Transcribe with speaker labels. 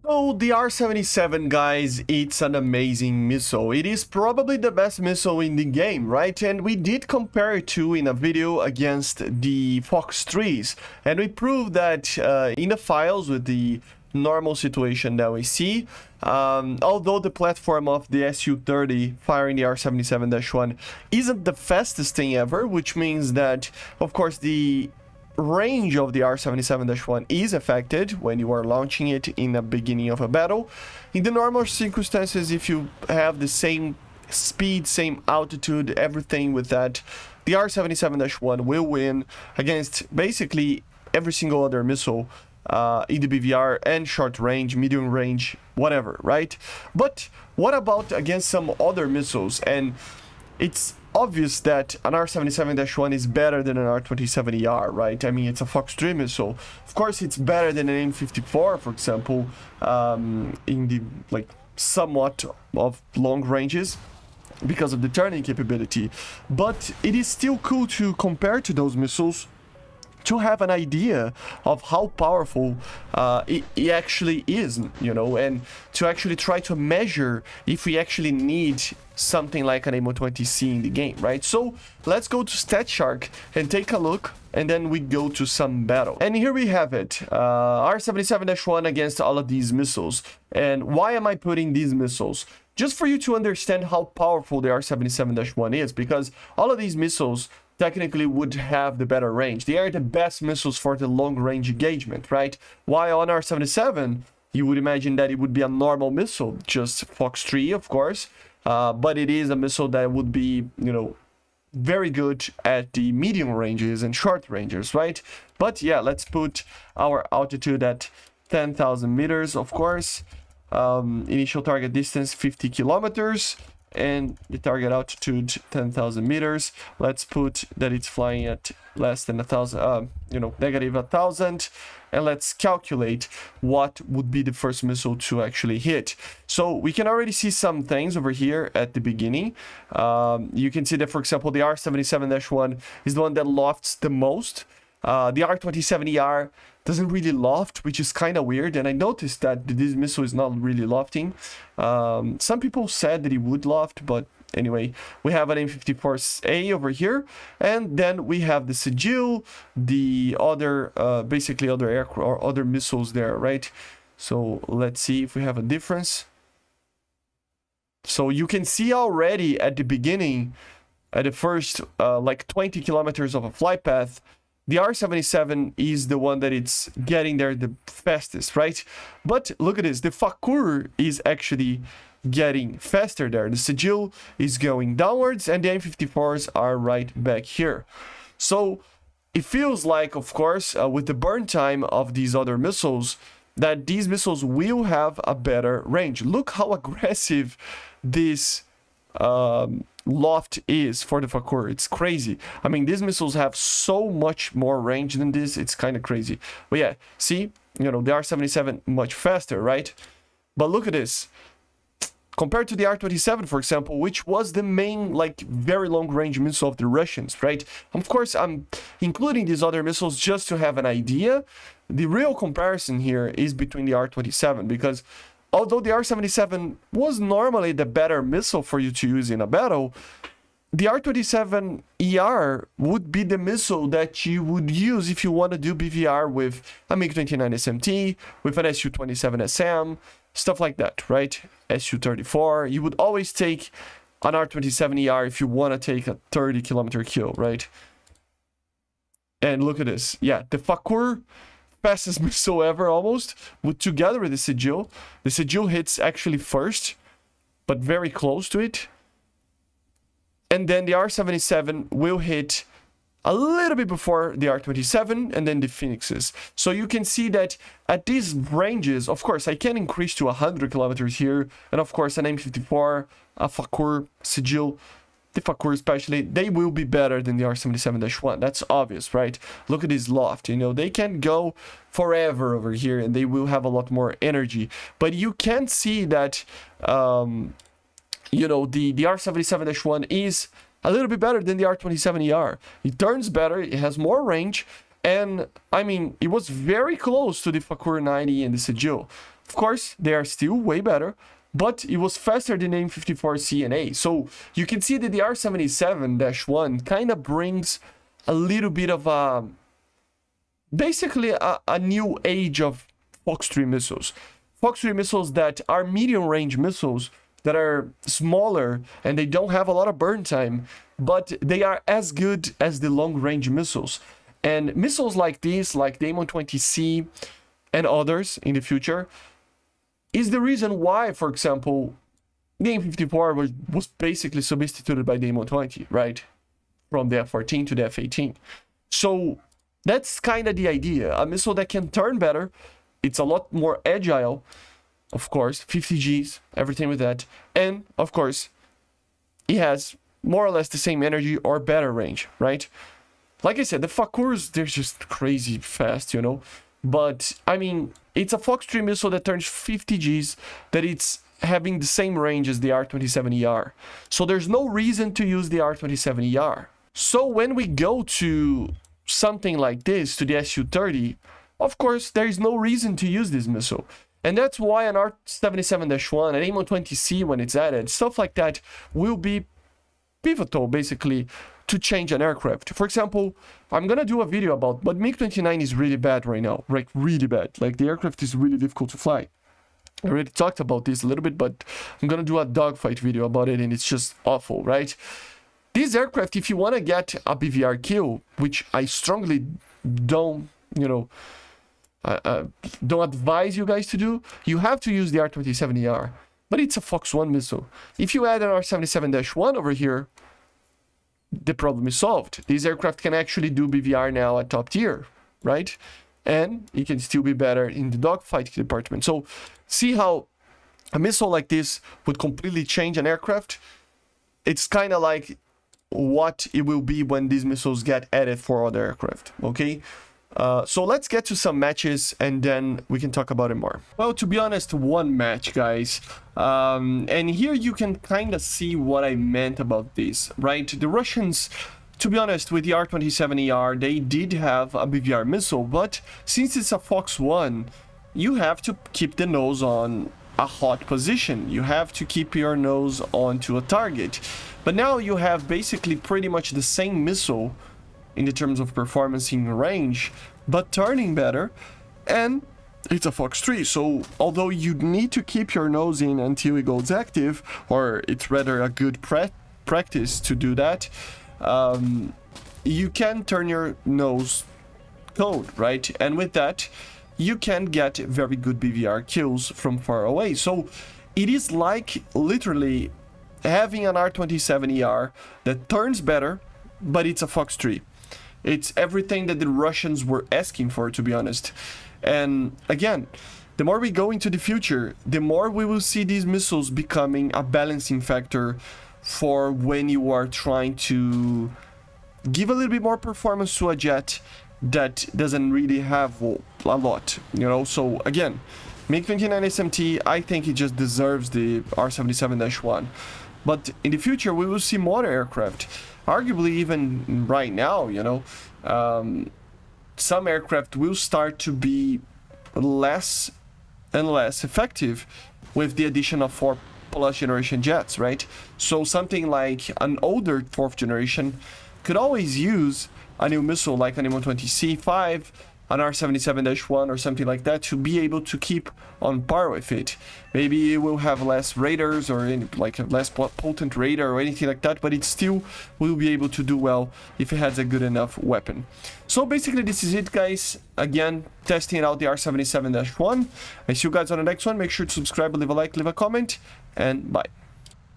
Speaker 1: So the R-77, guys, it's an amazing missile. It is probably the best missile in the game, right? And we did compare it to in a video against the Fox 3s. And we proved that in the files with the normal situation that we see, although the platform of the Su-30 firing the R-77-1 isn't the fastest thing ever, which means that, of course, the range of the R-77-1 is affected when you are launching it in the beginning of a battle. In the normal circumstances, if you have the same speed, same altitude, everything with that, the R-77-1 will win against basically every single other missile in the BVR and short range, medium range, whatever, right? But what about against some other missiles? And it's obvious that an R-77-1 is better than an R-27ER, right? I mean, it's a Fox 3 missile. Of course, it's better than an M54, for example, in the somewhat of long ranges because of the turning capability. But it is still cool to compare to those missiles to have an idea of how powerful it actually is, you know, and to actually try to measure if we actually need something like an M120C in the game, right? So let's go to StatShark and take a look, and then we go to some battle. And here we have it, R-77-1 against all of these missiles. And why am I putting these missiles? Just for you to understand how powerful the R-77-1 is, because all of these missiles technically would have the better range. They are the best missiles for the long-range engagement, right? While on R-77, you would imagine that it would be a normal missile, just Fox 3, of course, but it is a missile that would be, you know, very good at the medium ranges and short ranges, right? But yeah, let's put our altitude at 10,000 meters, of course. Initial target distance 50 kilometers. And the target altitude 10,000 meters. Let's put that it's flying at less than 1,000, you know, negative 1,000, and let's calculate what would be the first missile to actually hit. So we can already see some things over here at the beginning. You can see that, for example, the R-77-1 is the one that lofts the most. The R-27ER doesn't really loft, which is kind of weird, and I noticed that this missile is not really lofting. Some people said that it would loft, but anyway, we have an M54A over here, and then we have the Sigil, the other, basically other aircraft or other missiles there, right? So let's see if we have a difference. So you can see already at the beginning, at the first like 20 kilometers of a flight path, the R-77 is the one that it's getting there the fastest, right? But look at this, the Fakur is actually getting faster there. The Sigil is going downwards, and the M54s are right back here. So it feels like, of course, with the burn time of these other missiles, that these missiles will have a better range. Look how aggressive this loft is for the Fakur. It's crazy. I mean, these missiles have so much more range than this. It's kind of crazy. But yeah, see, you know, the R-77 much faster, right? But look at this. Compared to the R-27, for example, which was the main, like, very long-range missile of the Russians, right? Of course, I'm including these other missiles just to have an idea. The real comparison here is between the R-27, because although the R-77 was normally the better missile for you to use in a battle, the R-27ER would be the missile that you would use if you want to do BVR with a MiG-29 SMT, with an Su-27 SM, stuff like that, right? Su-34. You would always take an R-27ER if you want to take a 30-kilometer kill, right? And look at this. Yeah, the Fakur, fastest missile ever almost, together with the Sigil. The Sigil hits actually first, but very close to it. And then the R-77 will hit a little bit before the R-27 and then the Phoenixes. So you can see that at these ranges, of course, I can increase to 100 kilometers here. And of course, an M54, a Fakur, Sigil, the Fakur especially, they will be better than the R-77-1. That's obvious, right? Look at this loft, you know, they can go forever over here and they will have a lot more energy. But you can see that, you know, the R-77-1 is a little bit better than the R-27ER. It turns better, it has more range, and I mean, it was very close to the Fakur 90 and the Sigil. Of course, they are still way better, but it was faster than the M54C and A. So you can see that the R-77-1 kind of brings a little bit of a... basically a new age of Fox 3 missiles. Fox 3 missiles that are medium-range missiles that are smaller and they don't have a lot of burn time, but they are as good as the long-range missiles. And missiles like these, like the M120C and others in the future, is the reason why, for example, the M54 was basically substituted by the M120, right? From the F-14 to the F-18. So that's kind of the idea. A missile that can turn better. It's a lot more agile, of course, 50 Gs, everything with that. And, of course, it has more or less the same energy or better range, right? Like I said, the Fakurs, they're just crazy fast, you know? But, I mean, it's a Fox 3 missile that turns 50 Gs, that it's having the same range as the R-27ER. So there's no reason to use the R-27ER. So when we go to something like this, to the Su-30, of course, there is no reason to use this missile. And that's why an R-77-1, an M120C when it's added, stuff like that will be pivotal, basically, to change an aircraft. For example, I'm gonna do a video about, but MiG-29 is really bad right now, like really bad. Like the aircraft is really difficult to fly. I already talked about this a little bit, but I'm gonna do a dogfight video about it and it's just awful, right? This aircraft, if you wanna get a BVR kill, which I strongly don't, you know, don't advise you guys to do, you have to use the R-27ER. But it's a Fox 1 missile. If you add an R-77-1 over here, the problem is solved. This aircraft can actually do BVR now at top tier, right? And it can still be better in the dogfight department. So see how a missile like this would completely change an aircraft? It's kind of like what it will be when these missiles get added for other aircraft, okay? So let's get to some matches and then we can talk about it more. Well, to be honest, one match, guys. And here you can kind of see what I meant about this, right? The Russians, to be honest, with the R-27ER, they did have a BVR missile, but since it's a Fox 1, you have to keep the nose on a hot position. You have to keep your nose onto a target. But now you have basically pretty much the same missile in the terms of performance in range, but turning better, and it's a Fox 3, so although you need to keep your nose in until it goes active, or it's rather a good practice to do that, you can turn your nose cold, right? And with that, you can get very good BVR kills from far away. So it is like literally having an R-27ER that turns better, but it's a Fox 3. It's everything that the Russians were asking for, to be honest. And again, the more we go into the future, the more we will see these missiles becoming a balancing factor for when you are trying to give a little bit more performance to a jet that doesn't really have a lot, you know. So again, MiG-29 SMT, I think it just deserves the R-77-1. But in the future, we will see more aircraft. Arguably, even right now, you know, some aircraft will start to be less and less effective with the addition of 4+ generation jets, right? So something like an older 4th generation could always use a new missile like an M120C5, an R-77-1 or something like that to be able to keep on par with it. Maybe it will have less radars or like a less potent radar or anything like that, but it still will be able to do well if it has a good enough weapon. So basically this is it, guys. Again, testing out the R-77-1. I see you guys on the next one. Make sure to subscribe, leave a like, leave a comment, and bye.